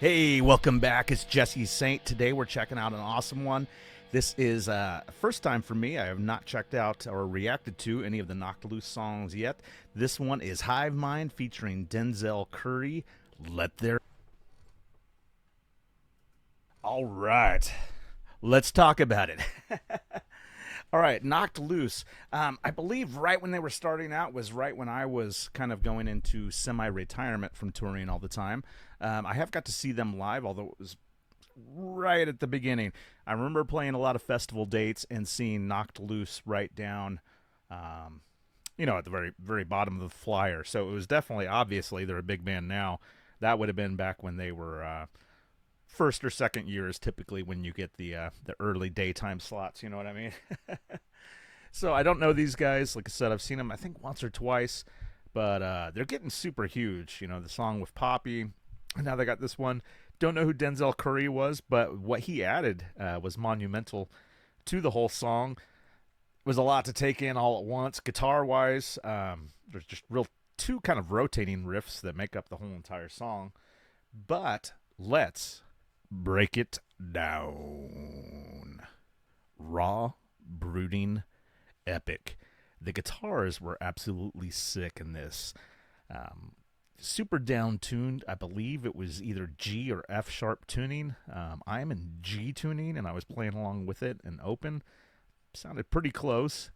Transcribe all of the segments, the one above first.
Hey, welcome back. It's Jesse Saint. Today we're checking out an awesome one. This is first time for me. I have not checked out or reacted to any of the Knocked Loose songs yet. This one is Hive Mind featuring Denzel Curry. Let there. All right, let's talk about it. All right, Knocked Loose. I believe right when they were starting out was right when I was kind of going into semi-retirement from touring all the time. I have got to see them live, although it was right at the beginning. I remember playing a lot of festival dates and seeing Knocked Loose right down, at the very, very bottom of the flyer. So it was definitely, obviously, they're a big band now. That would have been back when they were first or second year is typically when you get the early daytime slots. You know what I mean? So I don't know these guys. Like I said, I've seen them I think once or twice, but they're getting super huge. You know, the song with Poppy. And now they got this one. Don't know who Denzel Curry was, but what he added was monumental to the whole song. It was a lot to take in all at once. Guitar-wise, there's just real two kind of rotating riffs that make up the whole entire song. But let's break it down. Raw, brooding, epic. The guitars were absolutely sick in this. Super down tuned. I believe it was either G or F sharp tuning. I'm in G tuning, and I was playing along with it in open. Sounded pretty close.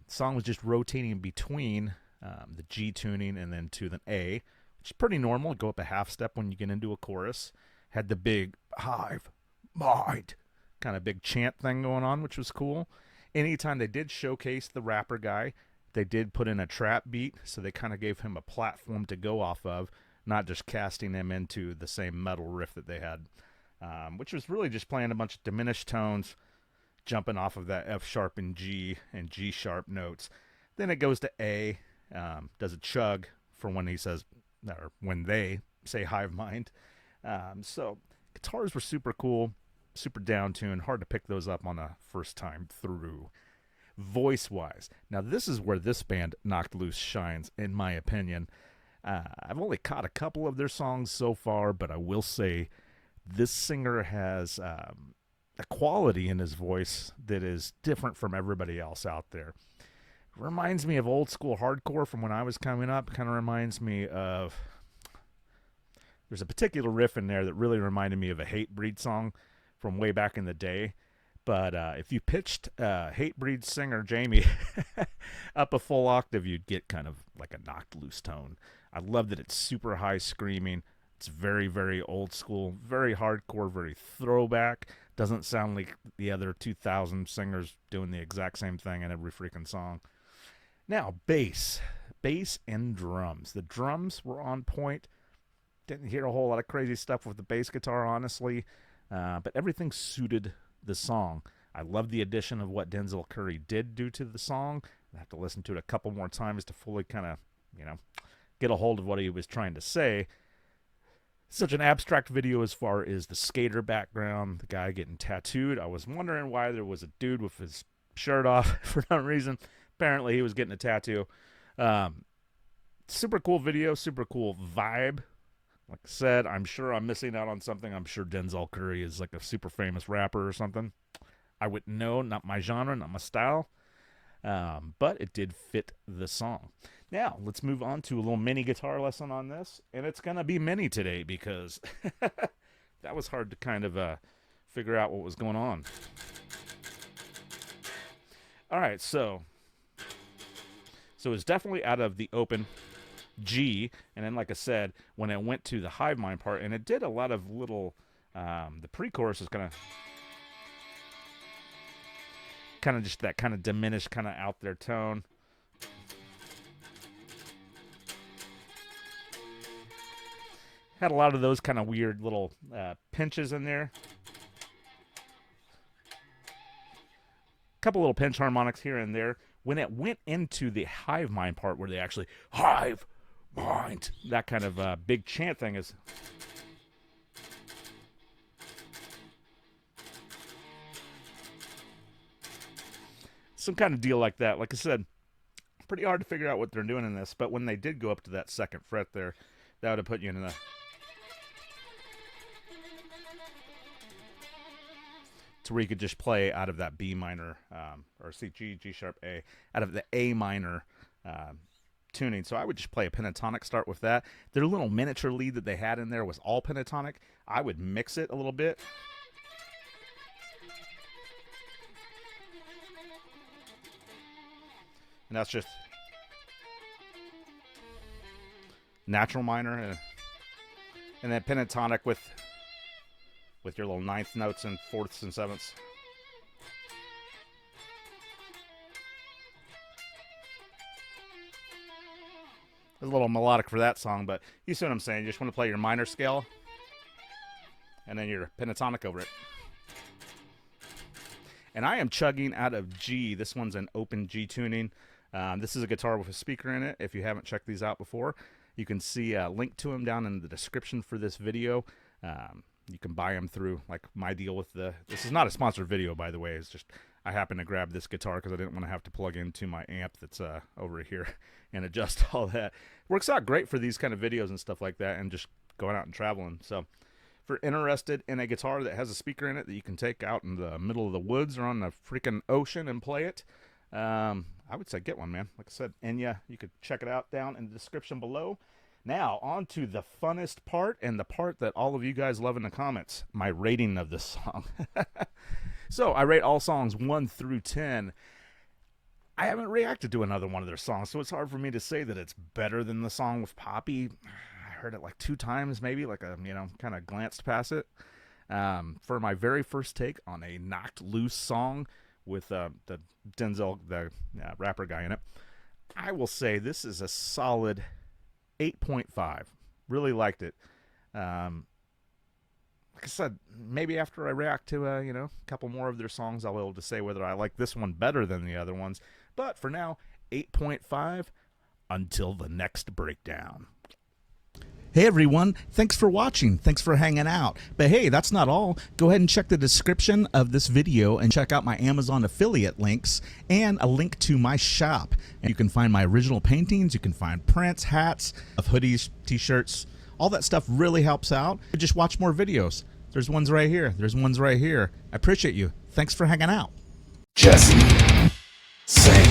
Song was just rotating between the G tuning and then to the A, which is pretty normal. Go up a half step when you get into a chorus. Had the big Hive Mind kind of big chant thing going on, which was cool. Anytime they did showcase the rapper guy, they did put in a trap beat, so they kind of gave him a platform to go off of, not just casting him into the same metal riff that they had, which was really just playing a bunch of diminished tones, jumping off of that F sharp and G sharp notes. Then it goes to A, does a chug for when he says, or when they say Hive Mind. So guitars were super cool, super down tuned, hard to pick those up on a first time through. Voice wise, now this is where this band Knocked Loose shines, in my opinion. I've only caught a couple of their songs so far, but I will say this singer has a quality in his voice that is different from everybody else out there. It reminds me of old school hardcore from when I was coming up. Kind of reminds me of, there's a particular riff in there that really reminded me of a Hatebreed song from way back in the day. But if you pitched Hatebreed singer Jamie up a full octave, you'd get kind of like a Knocked Loose tone. I love that it's super high screaming. It's very, very old school, very hardcore, very throwback. Doesn't sound like the other 2,000 singers doing the exact same thing in every freaking song. Now, bass and drums. The drums were on point. Didn't hear a whole lot of crazy stuff with the bass guitar, honestly, but everything suited the song. I love the addition of what Denzel Curry did do to the song. I have to listen to it a couple more times to fully kind of, get a hold of what he was trying to say. Such an abstract video as far as the skater background, the guy getting tattooed. I was wondering why there was a dude with his shirt off for no reason. Apparently he was getting a tattoo. Super cool video, super cool vibe. Like I said, I'm sure I'm missing out on something. I'm sure Denzel Curry is like a super famous rapper or something. I wouldn't know, not my genre, not my style. But it did fit the song. Now, let's move on to a little mini guitar lesson on this. And it's going to be mini today because that was hard to kind of figure out what was going on. All right, so it's definitely out of the open G, and then like I said, when it went to the Hive Mind part, and it did a lot of little, the pre-chorus is kind of just that kind of diminished, kind of out there tone. Had a lot of those kind of weird little pinches in there. A couple little pinch harmonics here and there. When it went into the Hive Mind part, where they actually Hive Mind, that kind of big chant thing is some kind of deal like that. Like I said, pretty hard to figure out what they're doing in this, but when they did go up to that second fret there, that would have put you in a to where you could just play out of that B minor, or C, G sharp, A, out of the A minor tuning. So I would just play a pentatonic, start with that. Their little miniature lead that they had in there was all pentatonic. I would mix it a little bit. And that's just natural minor, and then pentatonic with your little ninth notes and fourths and sevenths. A little melodic for that song, but you see what I'm saying. You just want to play your minor scale and then your pentatonic over it. And I am chugging out of G. This one's an open G tuning. This is a guitar with a speaker in it. If you haven't checked these out before, you can see a link to them down in the description for this video. You can buy them through, like, my deal with the... This is not a sponsored video, by the way. It's just I happened to grab this guitar because I didn't want to have to plug into my amp that's over here and adjust all that. Works out great for these kind of videos and stuff like that, and just going out and traveling. So if you're interested in a guitar that has a speaker in it that you can take out in the middle of the woods or on the freaking ocean and play it, I would say get one, man. Like I said, Enya, you could check it out down in the description below. Now, on to the funnest part, and the part that all of you guys love in the comments, my rating of this song. So, I rate all songs 1 through 10. I haven't reacted to another one of their songs, so it's hard for me to say that it's better than the song with Poppy. I heard it like 2 times, maybe, like a, kind of glanced past it. For my very first take on a Knocked Loose song with the Denzel, the rapper guy in it, I will say this is a solid 8.5. Really liked it. Like I said, maybe after I react to a couple more of their songs, I'll be able to say whether I like this one better than the other ones. But for now, 8.5 until the next breakdown. Hey everyone, thanks for watching, thanks for hanging out. But hey, that's not all. Go ahead and check the description of this video and check out my Amazon affiliate links and a link to my shop. And you can find my original paintings, you can find prints, hats, hoodies, t-shirts. All that stuff really helps out. Just watch more videos. There's ones right here, there's ones right here. I appreciate you. Thanks for hanging out. Jesse, say